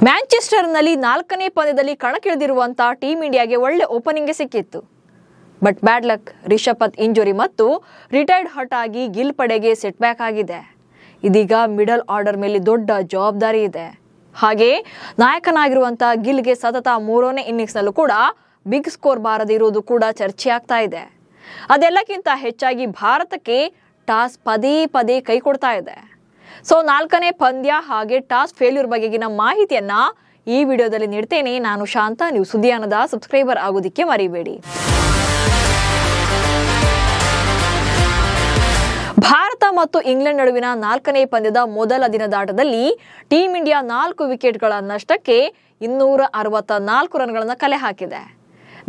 ಮ್ಯಾಂಚೆಸ್ಟರ್ನಲ್ಲಿ 4ನೇ ಪಂದ್ಯದಲ್ಲಿ ಕಣಕ್ಕಿಳಿದಿರುವಂತ ಟೀಮ್ ಇಂಡಿಯಾಗೆ ಒಳ್ಳೆ ಓಪನಿಂಗ್ ಸಿಕ್ಕಿತ್ತು. But bad luck, Rishabh Pant injury ಮತ್ತು ರಿಟೈರ್ಡ್ ಹಟ್ ಆಗಿ ಗಿಲ್ ಪಡೆಗೆ ಸೆಟ್ ಬ್ಯಾಕ್ ಆಗಿದೆ. ಇದೀಗ ಮಿಡಲ್ ಆರ್ಡರ್ ಮೇಲೆ ದೊಡ್ಡ ಜವಾಬ್ದಾರಿ ಇದೆ. ಹಾಗೆ ನಾಯಕನಾಗಿರುವಂತ ಗಿಲ್ಗೆ ಸತತ 3ನೇ ಇನ್ನಿಂಗ್ಸ್ನಲ್ಲೂ ಕೂಡ ಬಿಗ್ ಸ್ಕೋರ್ ಬಾರದಿರುವುದು ಕೂಡ ಚರ್ಚೆ ಆಗ್ತಾ ಇದೆ. ಅದೆಲ್ಲಕ್ಕಿಂತ ಹೆಚ್ಚಾಗಿ ಭಾರತಕ್ಕೆ ಟಾಸ್ ಪದೇ ಪದೇ ಕೈ ಕೊಡ್ತಾ ಇದೆ. ಸೊ 4ನೇ ಪಂದ್ಯ ಹಾಗೆ ಟಾಸ್ ಫೇಲ್ಯೂರ್ ಬಗೆಗಿನ ಮಾಹಿತಿಯನ್ನ ಈ ವಿಡಿಯೋದಲ್ಲಿ ನೀಡ್ತೇನೆ. ನಾನು ಶಾಂತ. ನೀವು ಸುದ್ದಿಯಾನದ ಸಬ್ಸ್ಕ್ರೈಬರ್ ಆಗೋದಿಕ್ಕೆ ಮರಿಬೇಡಿ. ಭಾರತ ಮತ್ತು ಇಂಗ್ಲೆಂಡ್ ನಡುವಿನ 4ನೇ ಪಂದ್ಯದ ಮೊದಲ ದಿನದಾಟದಲ್ಲಿ ಟೀಂ ಇಂಡಿಯಾ 4 ವಿಕೆಟ್ಗಳ ನಷ್ಟಕ್ಕೆ 264 ರನ್ಗಳನ್ನು ಕಲೆ ಹಾಕಿದೆ.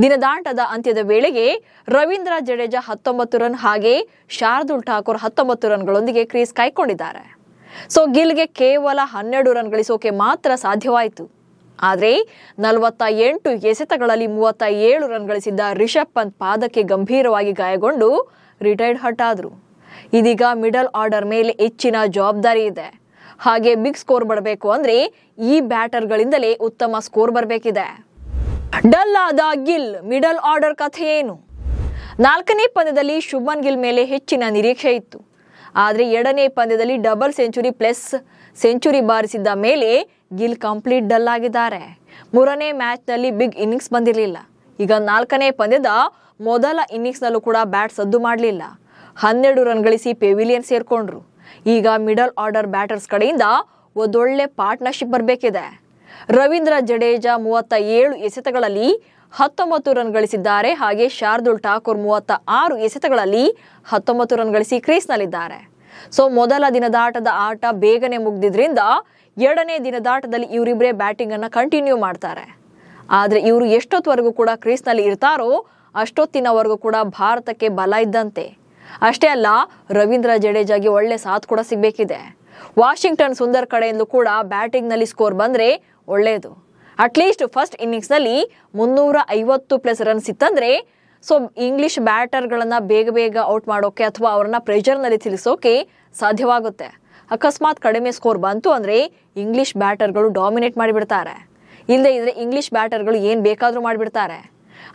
ದಿನದಾಟದ ಅಂತ್ಯದ ವೇಳೆಗೆ ರವೀಂದ್ರ ಜಡೇಜಾ 19 ರನ್ ಹಾಗೆ ಶಾರ್ದುಲ್ ಠಾಕೂರ್ 19 ರನ್ಗಳೊಂದಿಗೆ ಕ್ರೀಸ್ ಕಾಯ್ಕೊಂಡಿದ್ದಾರೆ. ಸೊ ಗಿಲ್ಗೆ ಕೇವಲ 12 ರನ್ ಗಳಿಸೋಕೆ ಮಾತ್ರ ಸಾಧ್ಯವಾಯಿತು. ಆದರೆ 48 ಎಸೆತಗಳಲ್ಲಿ 37 ರನ್ ಗಳಿಸಿದ್ದ ರಿಷಬ್ ಪಂತ್ ಪಾದಕ್ಕೆ ಗಂಭೀರವಾಗಿ ಗಾಯಗೊಂಡು ರಿಟೈರ್ಡ್ ಹಟ್ ಆದರು. ಇದೀಗ ಮಿಡಲ್ ಆರ್ಡರ್ ಮೇಲೆ ಹೆಚ್ಚಿನ ಜವಾಬ್ದಾರಿ ಇದೆ. ಹಾಗೆ ಬಿಗ್ ಸ್ಕೋರ್ ಬರಬೇಕು ಅಂದ್ರೆ ಈ ಬ್ಯಾಟರ್ಗಳಿಂದಲೇ ಉತ್ತಮ ಸ್ಕೋರ್ ಬರಬೇಕಿದೆ. ಡಲ್ ಆದ ಗಿಲ್, ಮಿಡಲ್ ಆರ್ಡರ್ ಕಥೆ ಏನು? 4ನೇ ಪಂದ್ಯದಲ್ಲಿ ಶುಭ್ಮನ್ ಗಿಲ್ ಮೇಲೆ ಹೆಚ್ಚಿನ ನಿರೀಕ್ಷೆ ಇತ್ತು. ಆದರೆ 2ನೇ ಪಂದ್ಯದಲ್ಲಿ ಡಬಲ್ ಸೆಂಚುರಿ ಪ್ಲಸ್ ಸೆಂಚುರಿ ಬಾರಿಸಿದ್ದ ಮೇಲೆ ಗಿಲ್ ಕಂಪ್ಲೀಟ್ ಡಲ್ ಆಗಿದ್ದಾರೆ. 3ನೇ ಮ್ಯಾಚ್ನಲ್ಲಿ ಬಿಗ್ ಇನ್ನಿಂಗ್ಸ್ ಬಂದಿರಲಿಲ್ಲ. ಈಗ 4ನೇ ಪಂದ್ಯದ ಮೊದಲ ಇನ್ನಿಂಗ್ಸ್ನಲ್ಲೂ ಕೂಡ ಬ್ಯಾಟ್ ಸದ್ದು ಮಾಡಲಿಲ್ಲ. 12 ರನ್ ಗಳಿಸಿ ಪೆವಿಲಿಯನ್ ಸೇರ್ಕೊಂಡ್ರು. ಈಗ ಮಿಡಲ್ ಆರ್ಡರ್ ಬ್ಯಾಟರ್ಸ್ ಕಡೆಯಿಂದ ಒಂದೊಳ್ಳೆ ಪಾರ್ಟ್ನರ್ಶಿಪ್ ಬರಬೇಕಿದೆ. ರವೀಂದ್ರ ಜಡೇಜಾ 37 ಎಸೆತಗಳಲ್ಲಿ 19 ರನ್ ಗಳಿಸಿದ್ದಾರೆ. ಹಾಗೆ ಶಾರ್ದುಲ್ ಠಾಕೂರ್ 36 ಎಸೆತಗಳಲ್ಲಿ 19 ರನ್ ಗಳಿಸಿ ಕ್ರೀಸ್ನಲ್ಲಿದ್ದಾರೆ. ಸೊ ಮೊದಲ ದಿನದಾಟದ ಆಟ ಬೇಗನೆ ಮುಗ್ದಿದ್ರಿಂದ 2ನೇ ದಿನದಾಟದಲ್ಲಿ ಇವರಿಬ್ಬರೇ ಬ್ಯಾಟಿಂಗ್ ಅನ್ನ ಕಂಟಿನ್ಯೂ ಮಾಡ್ತಾರೆ. ಆದ್ರೆ ಇವರು ಎಷ್ಟೊತ್ತವರೆಗೂ ಕೂಡ ಕ್ರೀಸ್ನಲ್ಲಿ ಇರ್ತಾರೋ ಅಷ್ಟೊತ್ತಿನವರೆಗೂ ಕೂಡ ಭಾರತಕ್ಕೆ ಬಲ ಇದ್ದಂತೆ. ಅಷ್ಟೇ ಅಲ್ಲ, ರವೀಂದ್ರ ಜಡೇಜಾಗೆ ಒಳ್ಳೆ ಸಾಥ್ ಕೂಡ ಸಿಗಬೇಕಿದೆ. ವಾಷಿಂಗ್ಟನ್ ಸುಂದರ್ ಕಡೆಯಿಂದಲೂ ಕೂಡ ಬ್ಯಾಟಿಂಗ್ ನಲ್ಲಿ ಸ್ಕೋರ್ ಬಂದ್ರೆ ಒಳ್ಳೆಯದು. ಅಟ್ಲೀಸ್ಟ್ ಫಸ್ಟ್ ಇನ್ನಿಂಗ್ಸ್ ನಲ್ಲಿ 350+ ರನ್ಸ್ ಇತ್ತಂದ್ರೆ ಸೊ ಇಂಗ್ಲಿಷ್ ಬ್ಯಾಟರ್ಗಳನ್ನ ಬೇಗ ಔಟ್ ಮಾಡೋಕೆ ಅಥವಾ ಅವರನ್ನ ಪ್ರೆಷರ್ ನಲ್ಲಿ ತಿಳಿಸೋಕೆ ಸಾಧ್ಯವಾಗುತ್ತೆ. ಅಕಸ್ಮಾತ್ ಕಡಿಮೆ ಸ್ಕೋರ್ ಬಂತು ಅಂದ್ರೆ ಇಂಗ್ಲಿಷ್ ಬ್ಯಾಟರ್ಗಳು ಡಾಮಿನೇಟ್ ಮಾಡಿಬಿಡ್ತಾರೆ. ಇಲ್ಲದೆ ಇದ್ರೆ ಇಂಗ್ಲಿಷ್ ಬ್ಯಾಟರ್ಗಳು ಏನ್ ಬೇಕಾದ್ರೂ ಮಾಡಿಬಿಡ್ತಾರೆ.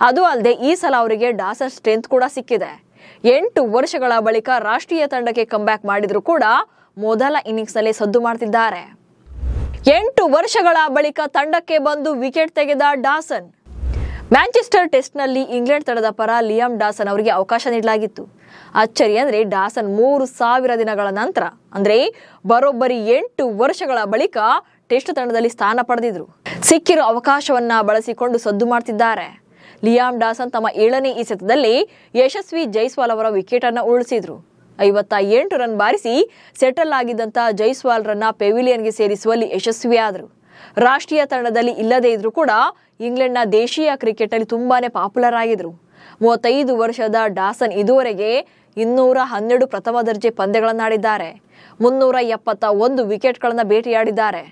ಅದು ಅಲ್ಲದೆ ಈ ಸಲ ಅವರಿಗೆ ಡಾಸನ್ ಸ್ಟ್ರೆಂತ್ ಕೂಡ ಸಿಕ್ಕಿದೆ. 8 ವರ್ಷಗಳ ಬಳಿಕ ರಾಷ್ಟ್ರೀಯ ತಂಡಕ್ಕೆ ಕಂಬ್ಯಾಕ್ ಮಾಡಿದ್ರು ಕೂಡ ಮೊದಲ ಇನ್ನಿಂಗ್ಸ್ ನಲ್ಲಿ ಸದ್ದು ಮಾಡ್ತಿದ್ದಾರೆ. 8 ವರ್ಷಗಳ ಬಳಿಕ ತಂಡಕ್ಕೆ ಬಂದು ವಿಕೆಟ್ ತೆಗೆದ ಡಾಸನ್. ಮ್ಯಾಂಚೆಸ್ಟರ್ ಟೆಸ್ಟ್ನಲ್ಲಿ ಇಂಗ್ಲೆಂಡ್ ತಂಡದ ಪರ ಲಿಯಾಮ್ ಡಾಸನ್ ಅವರಿಗೆ ಅವಕಾಶ ನೀಡಲಾಗಿತ್ತು. ಅಚ್ಚರಿ ಅಂದ್ರೆ ಡಾಸನ್ 3000 ದಿನಗಳ ನಂತರ ಅಂದ್ರೆ ಬರೋಬ್ಬರಿ 8 ವರ್ಷಗಳ ಬಳಿಕ ಟೆಸ್ಟ್ ತಂಡದಲ್ಲಿ ಸ್ಥಾನ ಪಡೆದಿದ್ರು. ಸಿಕ್ಕಿರೋ ಅವಕಾಶವನ್ನ ಬಳಸಿಕೊಂಡು ಸದ್ದು ಮಾಡ್ತಿದ್ದಾರೆ. ಲಿಯಾಮ್ ಡಾಸನ್ ತಮ್ಮ 7ನೇ ಎಸೆತದಲ್ಲಿ ಯಶಸ್ವಿ ಜೈಸ್ವಾಲ್ ಅವರ ವಿಕೆಟ್ ಅನ್ನು ಉರುಳಿಸಿದ್ರು. 58 ರನ್ ಬಾರಿಸಿ ಸೆಟಲ್ ಆಗಿದ್ದಂತ ಜೈಸ್ವಾಲ್ ರನ್ನ ಪೆವಿಲಿಯನ್ಗೆ ಸೇರಿಸುವಲ್ಲಿ ಯಶಸ್ವಿಯಾದರು. ರಾಷ್ಟ್ರೀಯ ತಂಡದಲ್ಲಿ ಇಲ್ಲದೇ ಇದ್ರೂ ಕೂಡ ಇಂಗ್ಲೆಂಡ್ನ ದೇಶೀಯ ಕ್ರಿಕೆಟ್ ಅಲ್ಲಿ ತುಂಬಾನೇ ಪಾಪ್ಯುಲರ್ ಆಗಿದ್ರು. 35 ವರ್ಷದ ಡಾಸನ್ ಇದುವರೆಗೆ 212 ಪ್ರಥಮ ದರ್ಜೆ ಪಂದ್ಯಗಳನ್ನಾಡಿದ್ದಾರೆ. 371 ವಿಕೆಟ್ಗಳನ್ನ ಬೇಟೆಯಾಡಿದ್ದಾರೆ.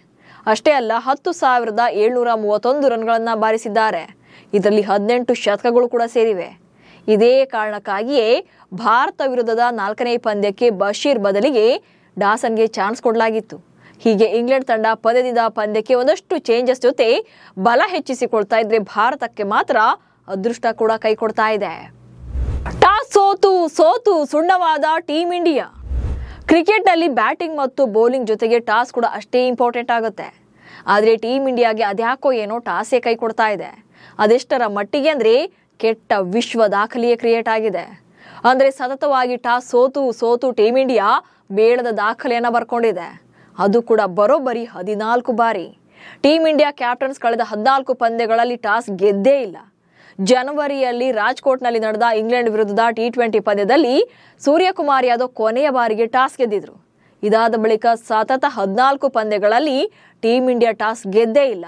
ಅಷ್ಟೇ ಅಲ್ಲ, 10,731 ರನ್ಗಳನ್ನ ಬಾರಿಸಿದ್ದಾರೆ. ಇದರಲ್ಲಿ 18 ಶತಕಗಳು ಕೂಡ ಸೇರಿವೆ. ಇದೇ ಕಾರಣಕ್ಕಾಗಿಯೇ ಭಾರತ ವಿರುದ್ಧದ 4ನೇ ಪಂದ್ಯಕ್ಕೆ ಬಶೀರ್ ಬದಲಿಗೆ ಡಾಸನ್ಗೆ ಚಾನ್ಸ್ ಕೊಡಲಾಗಿತ್ತು. ಹೀಗೆ ಇಂಗ್ಲೆಂಡ್ ತಂಡ ಪಂದ್ಯದಿಂದ ಪಂದ್ಯಕ್ಕೆ ಒಂದಷ್ಟು ಚೇಂಜಸ್ ಜೊತೆ ಬಲ ಹೆಚ್ಚಿಸಿಕೊಳ್ತಾ ಇದ್ರೆ ಭಾರತಕ್ಕೆ ಮಾತ್ರ ಅದೃಷ್ಟ ಕೂಡ ಕೈ ಕೊಡ್ತಾ ಇದೆ. ಟಾಸ್ ಸೋತು ಸುಣ್ಣವಾದ ಟೀಮ್ ಇಂಡಿಯಾ. ಕ್ರಿಕೆಟ್ನಲ್ಲಿ ಬ್ಯಾಟಿಂಗ್ ಮತ್ತು ಬೌಲಿಂಗ್ ಜೊತೆಗೆ ಟಾಸ್ ಕೂಡ ಅಷ್ಟೇ ಇಂಪಾರ್ಟೆಂಟ್ ಆಗುತ್ತೆ. ಆದರೆ ಟೀಮ್ ಇಂಡಿಯಾಗೆ ಅದ್ಯಾಕೋ ಏನೋ ಟಾಸೇ ಕೈ ಕೊಡ್ತಾ ಇದೆ. ಅದೆಷ್ಟರ ಮಟ್ಟಿಗೆ ಅಂದ್ರೆ ಕೆಟ್ಟ ವಿಶ್ವ ದಾಖಲೆಯೇ ಕ್ರಿಯೇಟ್ ಆಗಿದೆ. ಅಂದ್ರೆ ಸತತವಾಗಿ ಟಾಸ್ ಸೋತು ಟೀಮ್ ಇಂಡಿಯಾ ಬೇಡದ ದಾಖಲೆಯನ್ನ ಬರ್ಕೊಂಡಿದೆ. ಅದು ಕೂಡ ಬರೋಬ್ಬರಿ 14 ಬಾರಿ. ಟೀಮ್ ಇಂಡಿಯಾ ಕ್ಯಾಪ್ಟನ್ಸ್ ಕಳೆದ 14 ಪಂದ್ಯಗಳಲ್ಲಿ ಟಾಸ್ ಗೆದ್ದೇ ಇಲ್ಲ. ಜನವರಿಯಲ್ಲಿ ರಾಜ್ಕೋಟ್ನಲ್ಲಿ ನಡೆದ ಇಂಗ್ಲೆಂಡ್ ವಿರುದ್ಧದ T20 ಪಂದ್ಯದಲ್ಲಿ ಸೂರ್ಯಕುಮಾರ್ ಯಾದವ್ ಕೊನೆಯ ಬಾರಿಗೆ ಟಾಸ್ ಗೆದ್ದಿದ್ರು. ಇದಾದ ಬಳಿಕ ಸತತ 14 ಪಂದ್ಯಗಳಲ್ಲಿ ಟೀಮ್ ಇಂಡಿಯಾ ಟಾಸ್ ಗೆದ್ದೇ ಇಲ್ಲ.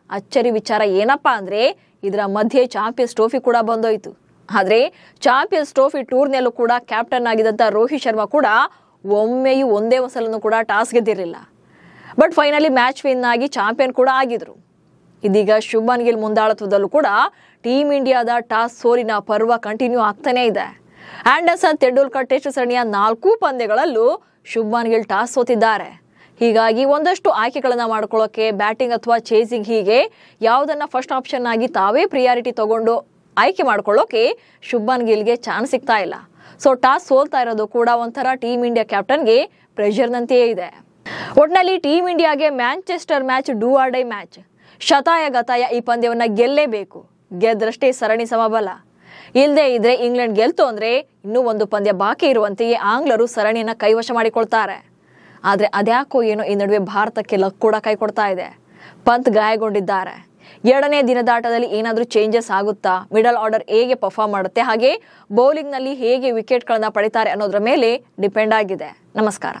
ಅಚ್ಚರಿ ವಿಚಾರ ಏನಪ್ಪಾ ಅಂದ್ರೆ ಇದರ ಮಧ್ಯೆ ಚಾಂಪಿಯನ್ಸ್ ಟ್ರೋಫಿ ಕೂಡ ಬಂದೋಯ್ತು. ಆದ್ರೆ ಚಾಂಪಿಯನ್ಸ್ ಟ್ರೋಫಿ ಟೂರ್ನಲ್ಲೂ ಕೂಡ ಕ್ಯಾಪ್ಟನ್ ಆಗಿದ್ದಂತ ರೋಹಿತ್ ಶರ್ಮಾ ಕೂಡ ಒಮ್ಮೆಯೂ ಒಂದೇ ಸಲನೂ ಕೂಡ ಟಾಸ್ ಗೆದ್ದಿರಲಿಲ್ಲ. ಬಟ್ ಫೈನಲಿ ಮ್ಯಾಚ್ ವಿನ್ ಆಗಿ ಚಾಂಪಿಯನ್ ಕೂಡ ಆಗಿದ್ರು. ಇದೀಗ ಶುಭ್ಮನ್ ಗಿಲ್ ಮುಂದಾಳತ್ವದಲ್ಲೂ ಕೂಡ ಟೀಮ್ ಇಂಡಿಯಾದ ಟಾಸ್ ಸೋಲಿನ ಪರ್ವ ಕಂಟಿನ್ಯೂ ಆಗ್ತಾನೆ ಇದೆ. ಆಂಡರ್ಸನ್ ತೆಂಡೂಲ್ಕರ್ ಟೆಸ್ಟ್ ಸರಣಿಯ 4 ಪಂದ್ಯಗಳಲ್ಲೂ ಶುಭ್ಮನ್ ಗಿಲ್ ಟಾಸ್ ಸೋತಿದ್ದಾರೆ. ಹೀಗಾಗಿ ಒಂದಷ್ಟು ಆಯ್ಕೆಗಳನ್ನ ಮಾಡ್ಕೊಳ್ಳೋಕೆ ಬ್ಯಾಟಿಂಗ್ ಅಥವಾ ಚೇಸಿಂಗ್ ಹೀಗೆ ಯಾವುದನ್ನ ಫಸ್ಟ್ ಆಪ್ಷನ್ ಆಗಿ ತಾವೇ ಪ್ರಿಯಾರಿಟಿ ತಗೊಂಡು ಆಯ್ಕೆ ಮಾಡ್ಕೊಳ್ಳೋಕೆ ಶುಭ್ಮನ್ ಗಿಲ್ಗೆ ಚಾನ್ಸ್ ಸಿಗ್ತಾ ಇಲ್ಲ. ಸೊ ಟಾಸ್ ಸೋಲ್ತಾ ಇರೋದು ಕೂಡ ಒಂಥರ ಟೀಮ್ ಇಂಡಿಯಾ ಕ್ಯಾಪ್ಟನ್ಗೆ ಪ್ರೆಷರ್ನಂತೆಯೇ ಇದೆ. ಒಟ್ನಲ್ಲಿ ಟೀಮ್ ಇಂಡಿಯಾಗೆ Manchester match do or die match. ಶತಾಯ ಗತಾಯ ಈ ಪಂದ್ಯವನ್ನ ಗೆಲ್ಲೇಬೇಕು. ಗೆದ್ರಷ್ಟೇ ಸರಣಿ ಸಮಬಲ. ಇಲ್ಲದೆ ಇದ್ರೆ ಇಂಗ್ಲೆಂಡ್ ಗೆಲ್ತು ಅಂದ್ರೆ ಇನ್ನೂ ಒಂದು ಪಂದ್ಯ ಬಾಕಿ ಇರುವಂತೆಯೇ ಆಂಗ್ಲರು ಸರಣಿಯನ್ನ ಕೈವಶ ಮಾಡಿಕೊಳ್ತಾರೆ. ಆದ್ರೆ ಅದ್ಯಾಕೋ ಏನೋ ಈ ನಡುವೆ ಭಾರತಕ್ಕೆ ಲಕ್ ಕೂಡ ಕೈ ಕೊಡ್ತಾ ಇದೆ. ಪಂತ್ ಗಾಯಗೊಂಡಿದ್ದಾರೆ. 2ನೇ ದಿನದಾಟದಲ್ಲಿ ಏನಾದ್ರೂ ಚೇಂಜಸ್ ಆಗುತ್ತಾ, ಮಿಡಲ್ ಆರ್ಡರ್ ಹೇಗೆ ಪರ್ಫಾರ್ಮ್ ಮಾಡುತ್ತೆ, ಹಾಗೆ ಬೌಲಿಂಗ್ ನಲ್ಲಿ ಹೇಗೆ ವಿಕೆಟ್ಗಳನ್ನ ಪಡಿತಾರೆ ಅನ್ನೋದ್ರ ಮೇಲೆ ಡಿಪೆಂಡ್ ಆಗಿದೆ. ನಮಸ್ಕಾರ.